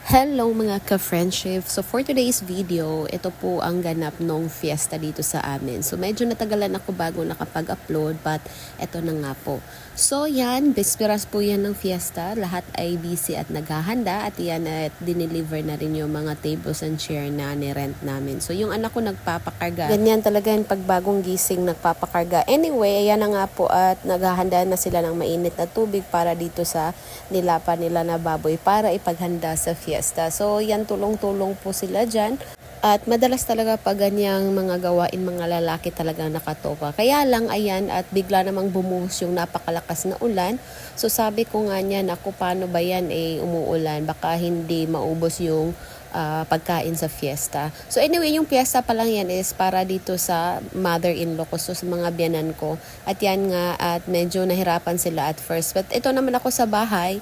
Hello mga ka-friendship! So for today's video, ito po ang ganap nung fiesta dito sa amin. So medyo natagalan ako bago nakapag-upload but ito na nga po. So yan, bisperas po yan ng fiesta. Lahat ay busy at naghahanda at yan at dineliver na rin yung mga tables and chair na ni-rent namin. So yung anak ko nagpapakarga. Ganyan talaga yung pag bagong gising nagpapakarga. Anyway, ayan na nga po at naghahanda na sila ng mainit na tubig para dito sa nilapan nila na baboy para ipaghanda sa fiesta. So yan, tulong-tulong po sila dyan. At madalas talaga pag ganyang mga gawain mga lalaki talagang nakatoka. Kaya lang ayan at bigla namang bumuhos yung napakalakas na ulan. So sabi ko nga niya, naku paano ba yan umuulan? Baka hindi maubos yung pagkain sa fiesta. So anyway, yung fiesta pa lang yan is para dito sa mother-in-law ko, so sa mga biyanan ko. At yan nga, at medyo nahirapan sila at first. But ito naman ako sa bahay,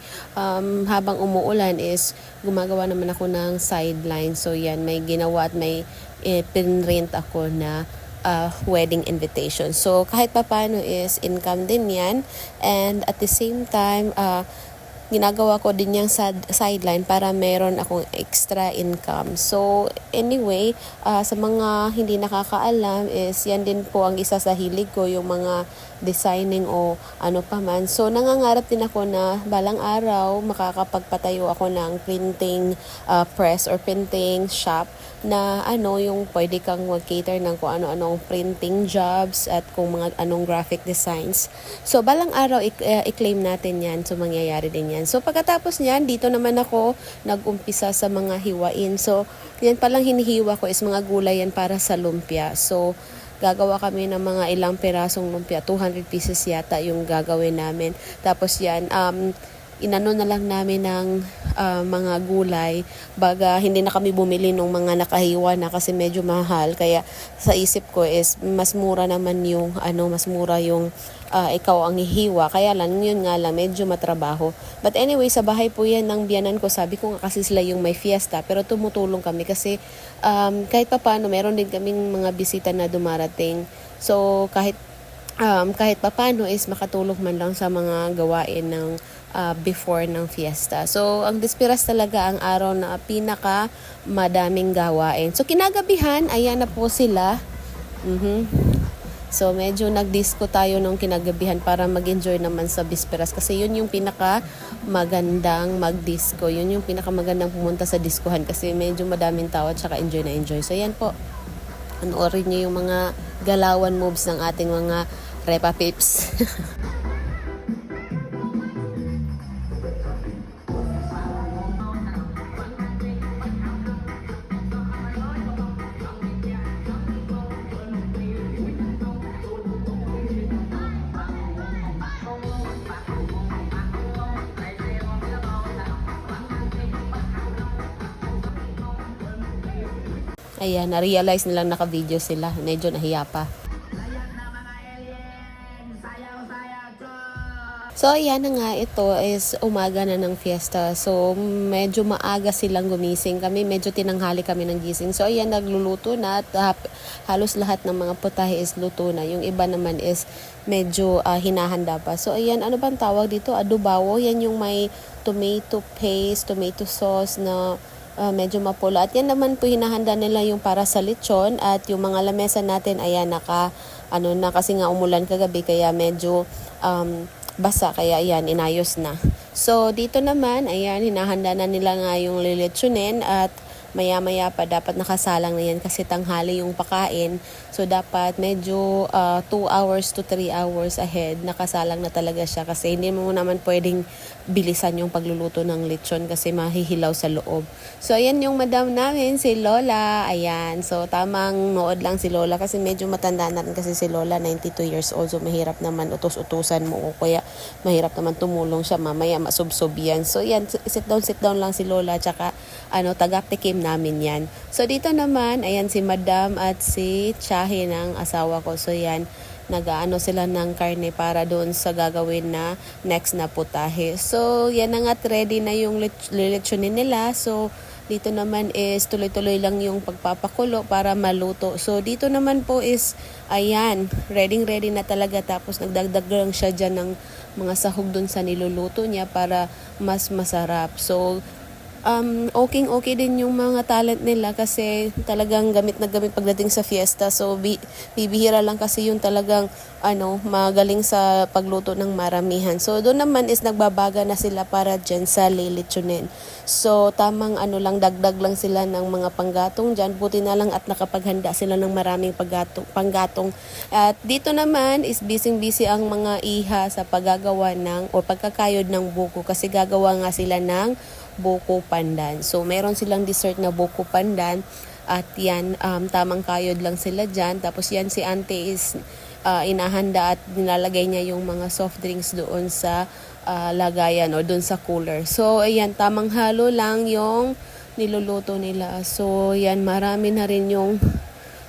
habang umuulan is gumagawa naman ako ng sideline. So yan, may ginawa at may pinrint ako na wedding invitation. So kahit papaano is income din yan. And at the same time, ginagawa ko din yung sideline para meron akong extra income. So anyway, sa mga hindi nakakaalam is yan din po ang isa sa hilig ko, yung mga designing o ano pa man. So nangangarap din ako na balang araw makakapagpatayo ako ng printing press or printing shop na yung pwede kang mag-cater ng kung ano-anong printing jobs at kung mga anong graphic designs. So balang araw i-claim natin yan. So mangyayari din yan. So pagkatapos niyan, dito naman ako nag-umpisa sa mga hiwain. So yan palang hinihiwa ko is mga gulay yan para sa lumpia. So gagawa kami ng mga ilang pirasong lumpia. 200 pieces yata yung gagawin namin. Tapos yan, inano na lang namin ng mga gulay baga hindi na kami bumili ng mga nakahiwa na kasi medyo mahal, kaya sa isip ko is mas mura naman yung mas mura yung ikaw ang hihiwa, kaya lang yun nga lang medyo matrabaho. But anyway, sa bahay po yan ng biyanan ko. Sabi ko nga kasi sila yung may fiesta pero tumutulong kami kasi kahit pa paano meron din kaming mga bisita na dumarating. So kahit papano is makatulong man lang sa mga gawain ng before ng fiesta. So, ang Dispiras talaga ang araw na pinaka madaming gawain. So, kinagabihan, ayan na po sila. So, medyo nag-disco tayo nung kinagabihan para mag-enjoy naman sa Dispiras. Kasi yun yung pinaka magandang mag-disco. Yun yung pinaka magandang pumunta sa diskohan kasi medyo madaming tao at saka enjoy na enjoy. So, yan po. Panoorin niyo yung mga galawan moves ng ating mga Repa Pips. Ayan, na-realize nilang naka-video sila. Medyo nahiya pa. So, ayan na nga, ito is umaga na ng fiesta. So, medyo maaga silang gumising. Kami, medyo tinanghali kami ng gising. So, ayan, nagluluto na at halos lahat ng mga putahe is luto na. Yung iba naman is medyo hinahanda pa. So, ayan, ano bang tawag dito? Adobawo. Yan yung may tomato paste, tomato sauce na medyo mapula. At yan naman po hinahanda nila yung para sa lechon. At yung mga lamesa natin, ayan, na kasi nga umulan kagabi. Kaya medyo basa, kaya ayan, inayos na. So, dito naman, ayan, hinahanda na nila nga yung lilitsunin at maya-maya pa dapat nakasalang na yan kasi tanghali yung pakain. So, dapat medyo 2 hours to 3 hours ahead nakasalang na talaga siya kasi hindi mo naman pwedeng bilisan yung pagluluto ng lechon kasi mahihilaw sa loob. So, ayan yung madam namin, si Lola. Ayan. So, tamang nood lang si Lola kasi medyo matanda na rin kasi si Lola, 92 years old. So, mahirap naman utos-utusan mo o kaya mahirap naman tumulong siya. Mamaya masubsob yan. So, yan. Sit down lang si Lola. Tsaka, tagaptikim namin yan. So, dito naman, ayan si madam at si Chahi ng asawa ko. So, yan. Sila ng karne para doon sa gagawin na next na putahe. So, yan na nga, ready na yung lilitsunin nila. So, dito naman is tuloy-tuloy lang yung pagpapakulo para maluto. So, dito naman po is, ayan, ready na talaga. Tapos, nagdagdag lang siya dyan ng mga sahog doon sa niluluto niya para mas masarap. So, okay din yung mga talent nila kasi talagang gamit na gamit pagdating sa fiesta. So, bibihira lang kasi yung talagang magaling sa pagluto ng maramihan. So, doon naman is nagbabaga na sila para dyan sa lilitsunin. So, tamang lang, dagdag lang sila ng mga panggatong dyan. Buti na lang at nakapaghanda sila ng maraming panggatong. At dito naman is busy-busy ang mga iha sa paggagawa o pagkakayod ng buko kasi gagawa nga sila ng buko pandan. So, meron silang dessert na buko pandan at yan, tamang kayod lang sila dyan. Tapos yan si auntie is inahanda at nilalagay niya yung mga soft drinks doon sa lagayan o doon sa cooler. So, ayan, tamang halo lang yung niluluto nila. So, yan, marami na rin yung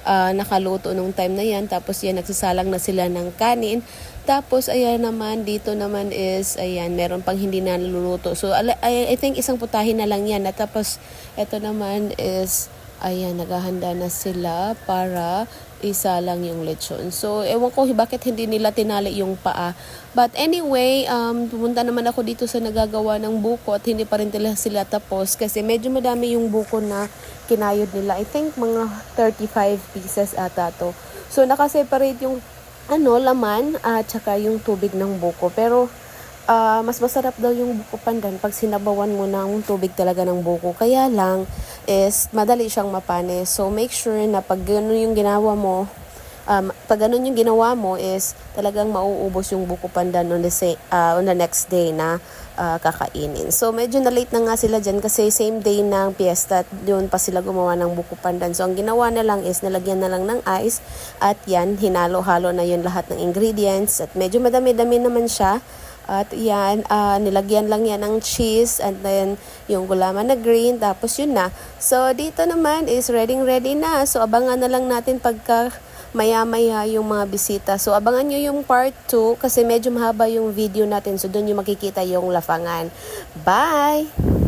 nakaluto nung time na yan. Tapos yan, nagsasalang na sila ng kanin. Tapos ayan naman, dito naman is, ayan, meron pang hindi na naluluto. So I think isang putahe na lang yan. At tapos ito naman is, ayan, naghahanda na sila para isa lang yung lechon. So ewan ko bakit hindi nila tinali yung paa. But anyway, pumunta naman ako dito sa nagagawa ng buko at hindi pa rin sila tapos kasi medyo madami yung buko na kinayod nila. I think mga 35 pieces ata to. So nakaseparate yung laman at saka yung tubig ng buko. Pero mas masarap daw yung buko pandan pag sinabawan mo ng tubig talaga ng buko. Kaya lang is madali siyang mapanis. So make sure na pag ganun yung ginawa mo, is talagang mauubos yung buko pandan on the next day na kakainin. So medyo na late na nga sila dyan kasi same day ng piyesta at doon pa sila gumawa ng buko pandan. So ang ginawa na lang is nalagyan na lang ng ice at yan, hinalo-halo na yun lahat ng ingredients at medyo madami-dami naman siya. At yan, nilagyan lang yan ng cheese and then yung gulaman na green, tapos yun na. So dito naman is ready na. So abangan na lang natin pagka maya-maya yung mga bisita. So abangan nyo yung part 2 kasi medyo mahaba yung video natin. So doon yung makikita yung lafangan. Bye!